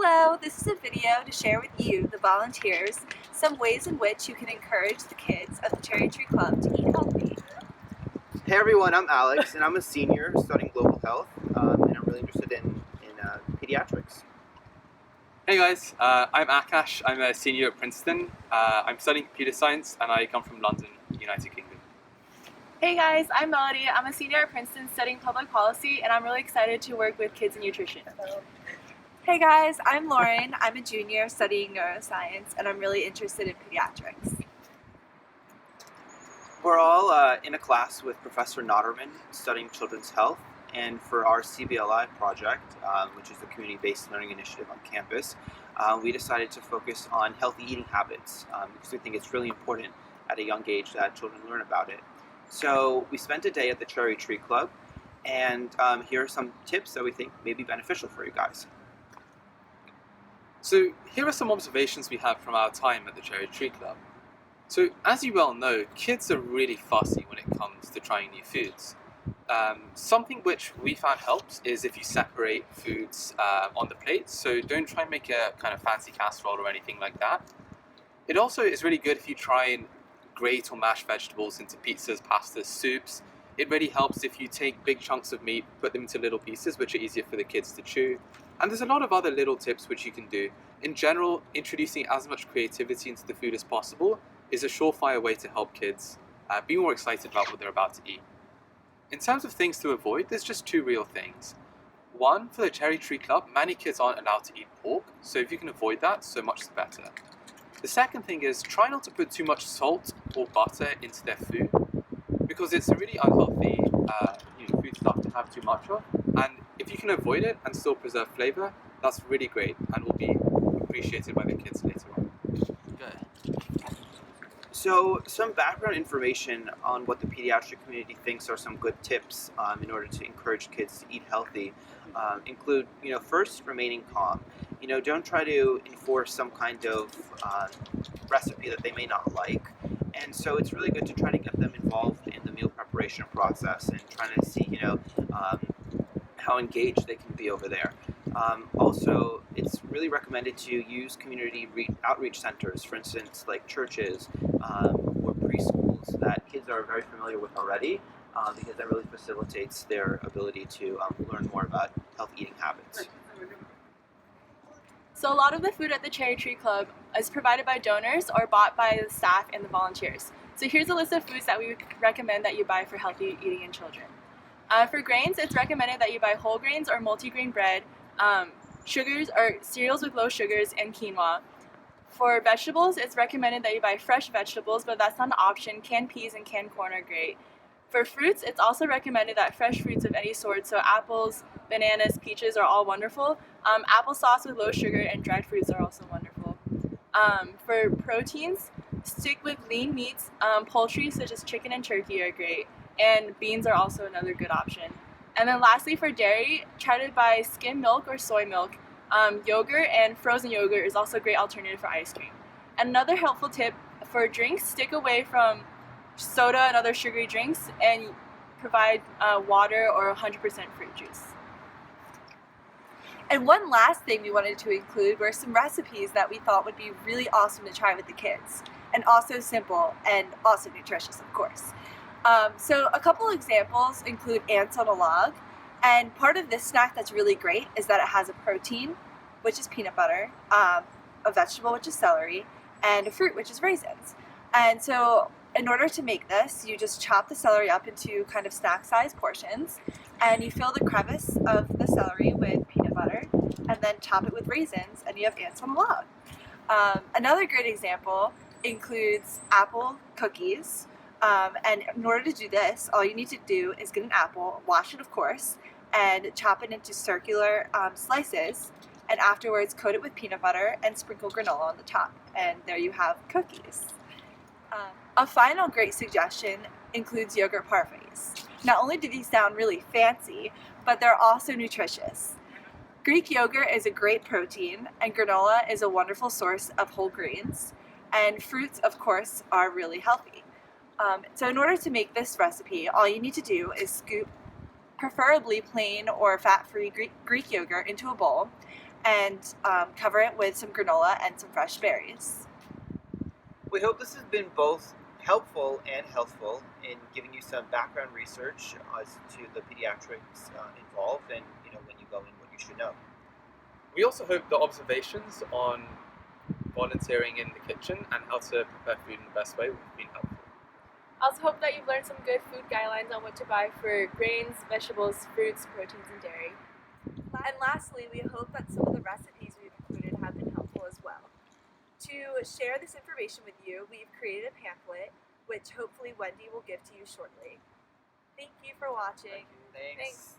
Hello, this is a video to share with you, the volunteers, some ways in which you can encourage the kids of the Cherry Tree Club to eat healthy. Hey everyone, I'm Alex and I'm a senior studying global health and I'm really interested in pediatrics. Hey guys, I'm Akash. I'm a senior at Princeton. I'm studying computer science and I come from London, United Kingdom. Hey guys, I'm Melody. I'm a senior at Princeton studying public policy and I'm really excited to work with kids in nutrition. Hey guys, I'm Lauren. I'm a junior studying neuroscience and I'm really interested in pediatrics. We're all in a class with Professor Notterman studying children's health, and for our CBLI project, which is the community-based learning initiative on campus, we decided to focus on healthy eating habits because we think it's really important at a young age that children learn about it. So we spent a day at the Cherry Tree Club, and here are some tips that we think may be beneficial for you guys. So here are some observations we have from our time at the Cherry Tree Club. So as you well know, kids are really fussy when it comes to trying new foods. Something which we found helps is if you separate foods on the plate, so don't try and make a kind of fancy casserole or anything like that. It also is really good if you try and grate or mash vegetables into pizzas, pastas, soups. It really helps if you take big chunks of meat, put them into little pieces which are easier for the kids to chew. And there's a lot of other little tips which you can do. In general, introducing as much creativity into the food as possible is a surefire way to help kids be more excited about what they're about to eat. In terms of things to avoid, there's just two real things. One, for the Cherry Tree Club, many kids aren't allowed to eat pork, so if you can avoid that, so much the better. The second thing is try not to put too much salt or butter into their food, because it's a really unhealthy food stuff to have too much of, and if you can avoid it and still preserve flavor, that's really great and will be appreciated by the kids later on. Good. So some background information on what the pediatric community thinks are some good tips in order to encourage kids to eat healthy include, first, remaining calm. Don't try to enforce some kind of recipe that they may not like. And so it's really good to try to get them involved in the meal preparation process and trying to see, how engaged they can be over there. Also, it's really recommended to use community outreach centers, for instance, like churches or preschools that kids are very familiar with already, because that really facilitates their ability to learn more about healthy eating habits. So a lot of the food at the Cherry Tree Club is provided by donors or bought by the staff and the volunteers. So here's a list of foods that we recommend that you buy for healthy eating in children. For grains, it's recommended that you buy whole grains or multigrain bread, sugars or cereals with low sugars, and quinoa. For vegetables, it's recommended that you buy fresh vegetables, but that's not an option. Canned peas and canned corn are great. For fruits, it's also recommended that fresh fruits of any sort, so apples, bananas, peaches are all wonderful. Applesauce with low sugar and dried fruits are also wonderful. For proteins, stick with lean meats. Poultry such as chicken and turkey are great, and beans are also another good option. And then lastly, for dairy, try to buy skim milk or soy milk. Yogurt and frozen yogurt is also a great alternative for ice cream. And another helpful tip for drinks, stick away from soda and other sugary drinks and provide water or 100% fruit juice. And one last thing we wanted to include were some recipes that we thought would be really awesome to try with the kids, and also simple and also nutritious, of course. So a couple examples include ants on a log, and part of this snack that's really great is that it has a protein, which is peanut butter, a vegetable, which is celery, and a fruit, which is raisins. And so in order to make this, you just chop the celery up into kind of snack-sized portions, and you fill the crevice of the celery with peanut butter, and then top it with raisins, and you have ants on a log. Another great example includes apple cookies. And in order to do this, all you need to do is get an apple, wash it of course, and chop it into circular slices, and afterwards coat it with peanut butter and sprinkle granola on the top, and there you have cookies. A final great suggestion includes yogurt parfaits. Not only do these sound really fancy, but they're also nutritious. Greek yogurt is a great protein, and granola is a wonderful source of whole grains, and fruits, of course, are really healthy. So in order to make this recipe, all you need to do is scoop preferably plain or fat-free Greek yogurt into a bowl, and cover it with some granola and some fresh berries. We hope this has been both helpful and healthful in giving you some background research as to the pediatrics involved and when you go in what you should know. We also hope the observations on volunteering in the kitchen and how to prepare food in the best way have been helpful. I also hope that you've learned some good food guidelines on what to buy for grains, vegetables, fruits, proteins, and dairy. And lastly, we hope that some of the recipes we've included have been helpful as well. To share this information with you, we've created a pamphlet, which hopefully Wendy will give to you shortly. Thank you for watching. Thanks.